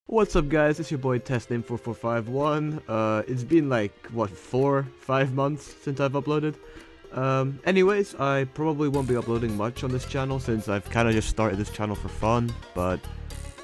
What's up guys, it's your boy TestName4451. It's been like, what, 4-5 months since I've uploaded. Anyways, I probably won't be uploading much on this channel since I've kind of just started this channel for fun, but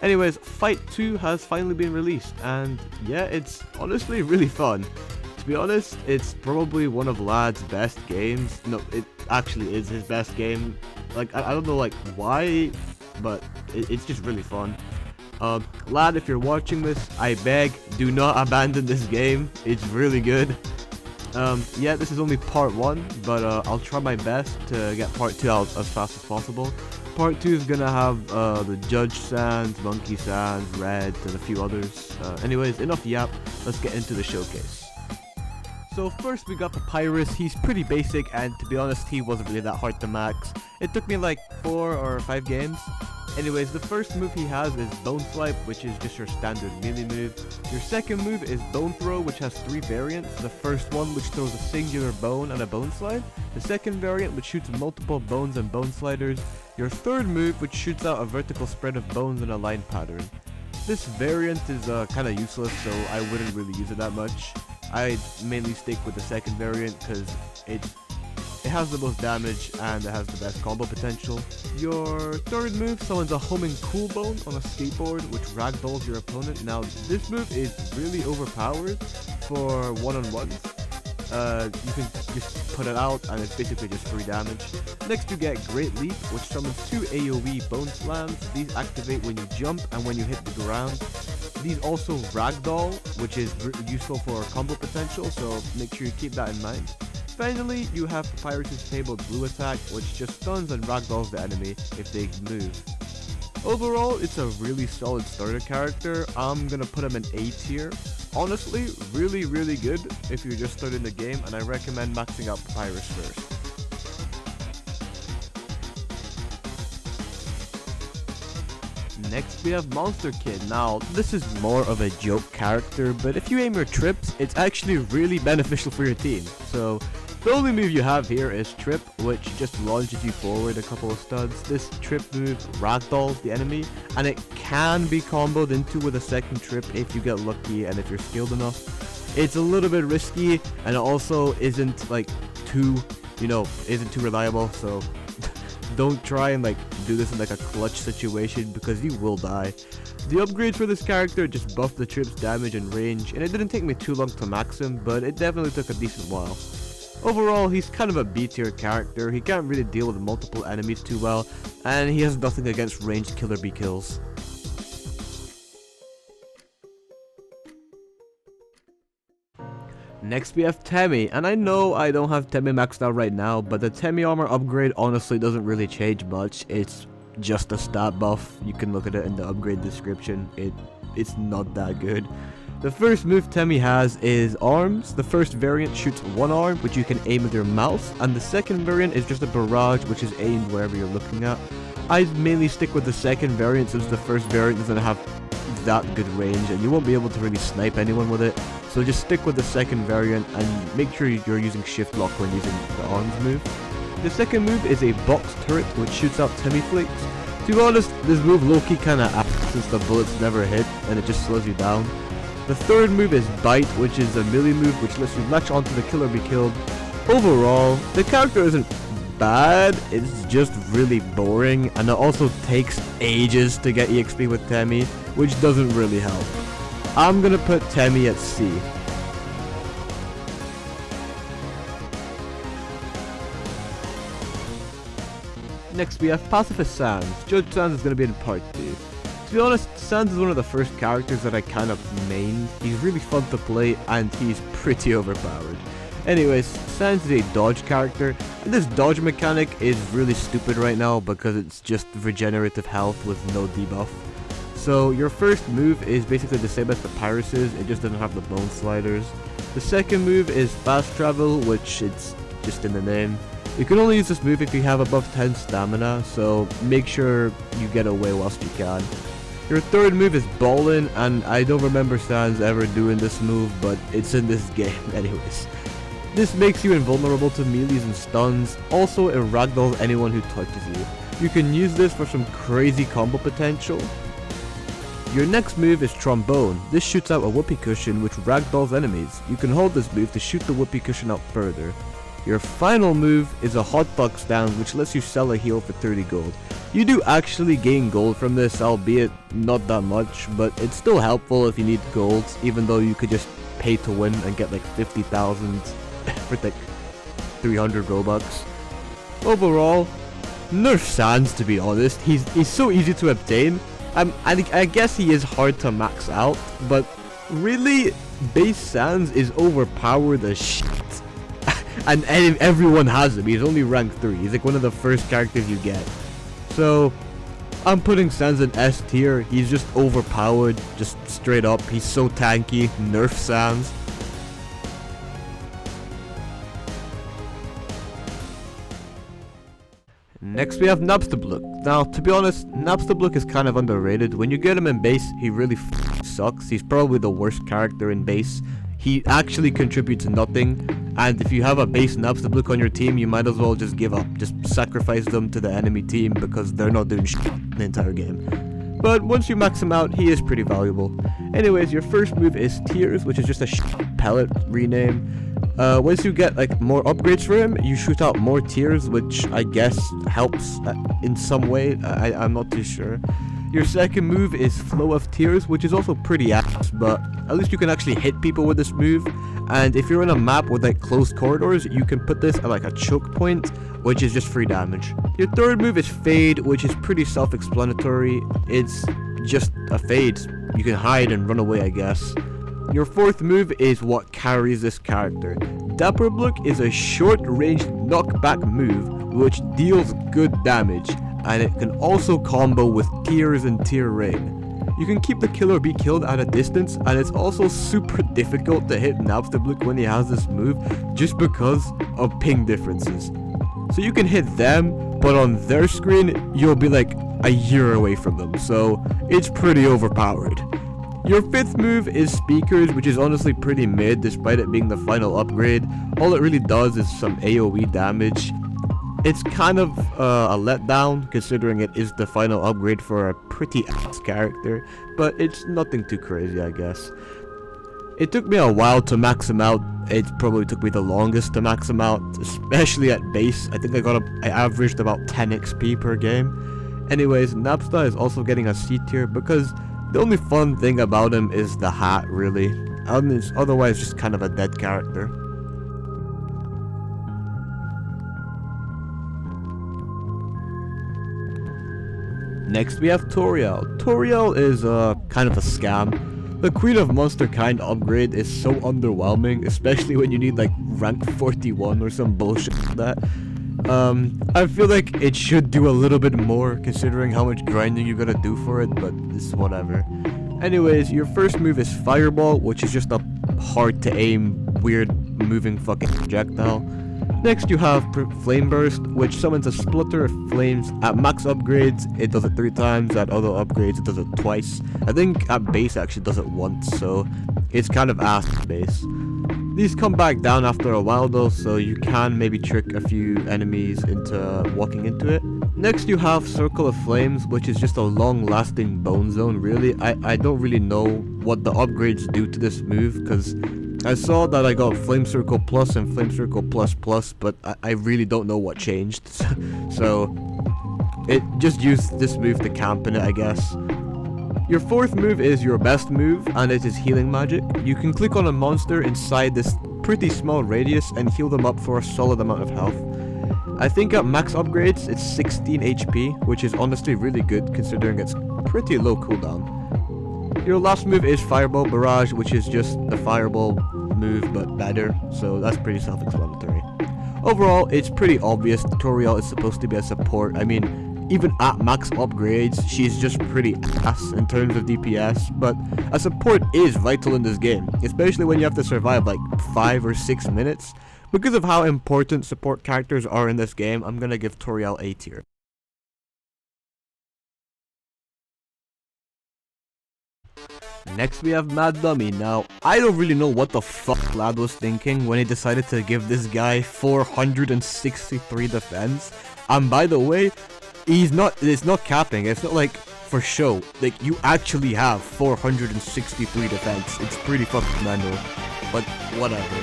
anyways, Fight 2 has finally been released, and yeah, it's honestly really fun. To be honest, it's probably one of Lad's best games. No, it actually is his best game. Like, I don't know like why, but it's just really fun. Lad, if you're watching this, I beg, do not abandon this game. It's really good. Yeah, this is only part 1, but I'll try my best to get part 2 out as fast as possible. Part 2 is gonna have the Judge Sands, Monkey Sands, Reds, and a few others. Anyways, enough yap, let's get into the showcase. So first we got Papyrus. He's pretty basic, and to be honest, he wasn't really that hard to max. It took me like 4 or 5 games. Anyways, the first move he has is Bone Swipe, which is just your standard melee move. Your second move is Bone Throw, which has 3 variants. The first one, which throws a singular bone and a bone slide. The second variant, which shoots multiple bones and bone sliders. Your third move, which shoots out a vertical spread of bones in a line pattern. This variant is kind of useless, so I wouldn't really use it that much. I'd mainly stick with the second variant because it has the most damage and it has the best combo potential. Your third move summons a homing cool bone on a skateboard which ragdolls your opponent. Now this move is really overpowered for one-on-ones. You can just put it out and it's basically just free damage. Next you get Great Leap, which summons 2 AoE bone slams. These activate when you jump and when you hit the ground. These also ragdoll, which is useful for combo potential, so make sure you keep that in mind. Finally, you have Papyrus' fabled blue attack, which just stuns and ragdolls the enemy if they move. Overall, it's a really solid starter character. I'm gonna put him in A tier. Honestly, really good if you're just starting the game, and I recommend maxing out Papyrus first. Next we have Monster Kid. Now, this is more of a joke character, but if you aim your trips, it's actually really beneficial for your team. So, the only move you have here is Trip, which just launches you forward a couple of studs. This Trip move ragdolls the enemy, and it can be comboed into with a second Trip if you get lucky and if you're skilled enough. It's a little bit risky, and it also isn't like isn't too reliable, so don't try and like do this in like a clutch situation because you will die. The upgrades for this character just buffed the Trip's damage and range, and it didn't take me too long to max him, but it definitely took a decent while. Overall, he's kind of a B tier character. He can't really deal with multiple enemies too well, and he has nothing against ranged killer bee kills. Next we have Temmie, and I know I don't have Temmie maxed out right now, but the Temmie armor upgrade honestly doesn't really change much. It's just a stat buff. You can look at it in the upgrade description. It's not that good. The first move Temmie has is Arms. The first variant shoots one arm, which you can aim with your mouse, and the second variant is just a barrage, which is aimed wherever you're looking at. I mainly stick with the second variant since the first variant doesn't have that good range, and you won't be able to really snipe anyone with it. So just stick with the second variant and make sure you're using shift lock when using the arms move. The second move is a box turret which shoots out Temmie flakes. To be honest, this move low-key kinda apps since the bullets never hit and it just slows you down. The third move is Bite, which is a melee move which lets you latch onto the killer be killed. Overall, the character isn't bad, it's just really boring, and it also takes ages to get EXP with Temmie, which doesn't really help. I'm gonna put Temmie at C. Next we have Pacifist Sands. Judge Sands is gonna be in part 2. To be honest, Sands is one of the first characters that I kind of mained. He's really fun to play and he's pretty overpowered. Anyways, Sands is a dodge character, and this dodge mechanic is really stupid right now because it's just regenerative health with no debuff. So your first move is basically the same as Papyrus's, it just doesn't have the bone sliders. The second move is Fast Travel, which it's just in the name. You can only use this move if you have above 10 stamina, so make sure you get away whilst you can. Your third move is Ballin', and I don't remember Sands ever doing this move, but it's in this game anyways. This makes you invulnerable to melees and stuns. Also, it ragdolls anyone who touches you. You can use this for some crazy combo potential. Your next move is Trombone. This shoots out a whoopee cushion which ragdolls enemies. You can hold this move to shoot the whoopee cushion out further. Your final move is a hot dog stand which lets you sell a heal for 30 gold. You do actually gain gold from this, albeit not that much, but it's still helpful if you need gold, even though you could just pay to win and get like 50,000 for like 300 Robux. Overall, nerf Sans, to be honest. He's so easy to obtain. I guess he is hard to max out, but really, base Sans is overpowered as shit. and everyone has him. He's only rank 3. He's like one of the first characters you get. So, I'm putting Sans in S tier. He's just overpowered, just straight up. He's so tanky. Nerf Sans. Next we have Napstablook. Now, to be honest, Napstablook is kind of underrated. When you get him in base, he really sucks. He's probably the worst character in base. He actually contributes nothing, and if you have a base Napstablook on your team, you might as well just give up. Just sacrifice them to the enemy team because they're not doing shit the entire game. But once you max him out, he is pretty valuable. Anyways, your first move is Tears, which is just a pellet rename. Once you get like more upgrades for him, you shoot out more tears, which I guess helps in some way. I'm not too sure. Your second move is Flow of Tears, which is also pretty ass, but at least you can actually hit people with this move. And if you're in a map with like closed corridors, you can put this at like a choke point, which is just free damage. Your third move is Fade, which is pretty self-explanatory. It's just a fade. You can hide and run away, I guess. Your fourth move is what carries this character. Napstablook is a short-range knockback move which deals good damage, and it can also combo with Tears and Tear Rain. You can keep the kill or be killed at a distance, and it's also super difficult to hit Napstablook when he has this move just because of ping differences. So you can hit them, but on their screen you'll be like a year away from them, so it's pretty overpowered. Your fifth move is Speakers, which is honestly pretty mid despite it being the final upgrade. All it really does is some AoE damage. It's kind of a letdown considering it is the final upgrade for a pretty ass character, but it's nothing too crazy, I guess. It took me a while to max him out. It probably took me the longest to max him out, especially at base. I think I averaged about 10 XP per game. Anyways, Napsta is also getting a C tier because the only fun thing about him is the hat, really. It's otherwise just kind of a dead character. Next we have Toriel. Toriel is kind of a scam. The Queen of Monsterkind upgrade is so underwhelming, especially when you need like rank 41 or some bullshit like that. I feel like it should do a little bit more considering how much grinding you gotta do for it, but it's whatever. Anyways, your first move is Fireball, which is just a hard to aim, weird moving fucking projectile. Next you have Flame Burst, which summons a splitter of flames. At max upgrades, it does it 3 times. At other upgrades, it does it twice. I think at base it actually does it once, so it's kind of ass base. These come back down after a while though, so you can maybe trick a few enemies into walking into it. Next you have Circle of Flames, which is just a long-lasting bone zone, really. I don't really know what the upgrades do to this move, because I saw that I got Flame Circle Plus and Flame Circle Plus Plus, but I really don't know what changed. So, it just used this move to camp in it, I guess. Your fourth move is your best move, and it is Healing Magic. You can click on a monster inside this pretty small radius and heal them up for a solid amount of health. I think at max upgrades it's 16 HP, which is honestly really good considering it's pretty low cooldown. Your last move is Fireball Barrage, which is just the Fireball move but better, so that's pretty self-explanatory. Overall, it's pretty obvious Toriel is supposed to be a support. I mean, even at max upgrades, she's just pretty ass in terms of DPS, but a support is vital in this game, especially when you have to survive like 5 or 6 minutes. Because of how important support characters are in this game, I'm gonna give Toriel A tier. Next we have Mad Dummy. Now, I don't really know what the fuck Lad was thinking when he decided to give this guy 463 defense. And by the way, it's not capping. It's not like for show. Like, you actually have 463 defense. It's pretty fucking mental. But whatever.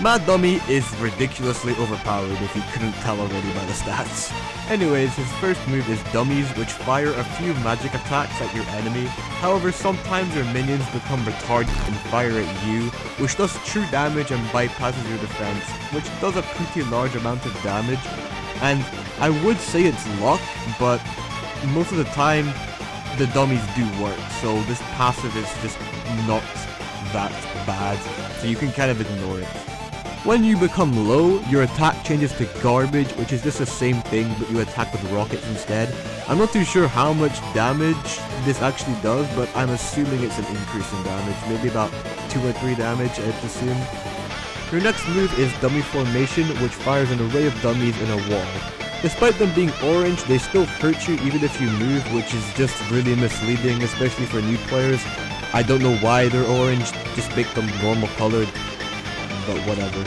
Mad Dummy is ridiculously overpowered if you couldn't tell already by the stats. Anyways, his first move is Dummies, which fire a few magic attacks at your enemy. However, sometimes your minions become retarded and fire at you, which does true damage and bypasses your defense, which does a pretty large amount of damage. And I would say it's luck, but most of the time, the dummies do work, so this passive is just not that bad, so you can kind of ignore it. When you become low, your attack changes to garbage, which is just the same thing, but you attack with rockets instead. I'm not too sure how much damage this actually does, but I'm assuming it's an increase in damage, maybe about 2 or 3 damage, I'd assume. Your next move is Dummy Formation, which fires an array of dummies in a wall. Despite them being orange, they still hurt you even if you move, which is just really misleading, especially for new players. I don't know why they're orange, just make them normal colored, but whatever.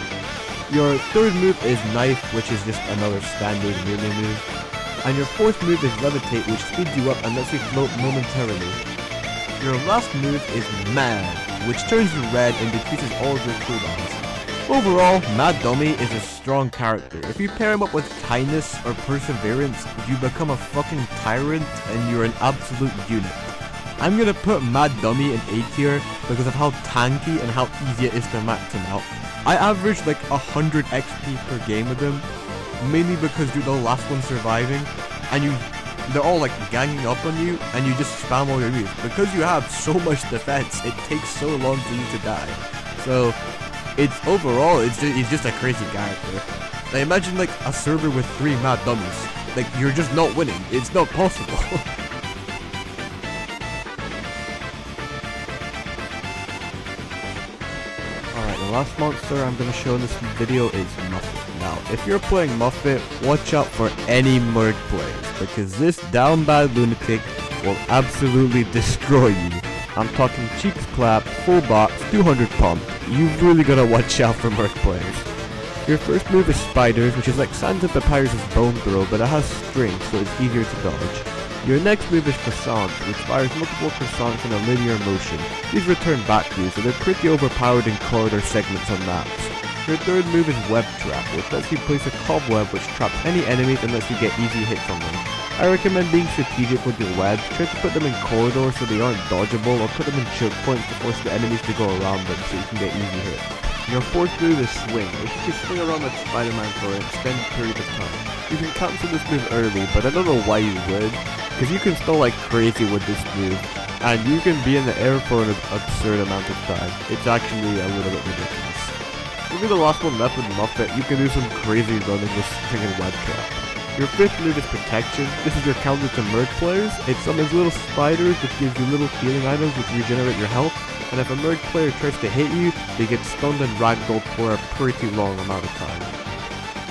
Your third move is Knife, which is just another standard melee move. And your fourth move is Levitate, which speeds you up and lets you float momentarily. Your last move is Mad, which turns you red and decreases all of your cooldowns. Overall, Mad Dummy is a strong character. If you pair him up with Kindness or Perseverance, you become a fucking tyrant and you're an absolute unit. I'm gonna put Mad Dummy in A tier because of how tanky and how easy it is to max him out. I averaged like 100 XP per game with him, mainly because you're the last one surviving, and they're all like ganging up on you, and you just spam all your moves. Because you have so much defense, it takes so long for you to die. So, he's just a crazy character. Now imagine like a server with 3 Mad Dummies. Like, you're just not winning. It's not possible. Alright, the last monster I'm going to show in this video is Muffet. Now, if you're playing Muffet, watch out for any Merg players, because this down bad lunatic will absolutely destroy you. I'm talking cheeks clap, full box, 200 pump. You've really gotta watch out for Merc players. Your first move is Spiders, which is like Sans and Papyrus' Bone Throw, but it has strings, so it's easier to dodge. Your next move is Croissants, which fires multiple croissants in a linear motion. These return back to you, so they're pretty overpowered in corridor segments on maps. Your third move is Web Trap, which lets you place a cobweb which traps any enemies and lets you get easy hits on them. I recommend being strategic with your webs. Try to put them in corridors so they aren't dodgeable, or put them in choke points to force the enemies to go around them so you can get easy hits. Your fourth move is Swing, which you can swing around like Spider-Man for an extended period of time. You can cancel this move early, but I don't know why you would, because you can stall like crazy with this move, and you can be in the air for an absurd amount of time. It's actually a little bit ridiculous. Maybe the last one left with Muffet, you can do some crazy running with String and Web Trap. Your fifth move is Protection. This is your counter to Merg players. It summons little spiders which gives you little healing items which regenerate your health, and if a Merg player tries to hit you, they get stunned and ragdolled for a pretty long amount of time.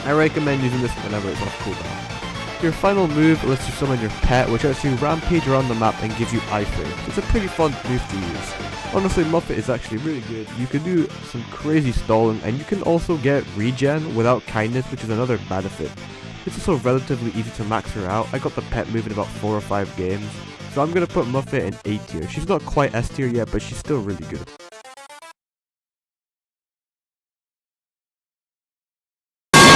I recommend using this whenever it's off cooldown. Your final move lets you summon your pet, which lets you rampage around the map and gives you iframes. It's a pretty fun move to use. Honestly, Muffet is actually really good. You can do some crazy stalling, and you can also get regen without Kindness, which is another benefit. It's also relatively easy to max her out. I got the pet move in about 4 or 5 games. So I'm gonna put Muffet in A tier. She's not quite S tier yet, but she's still really good.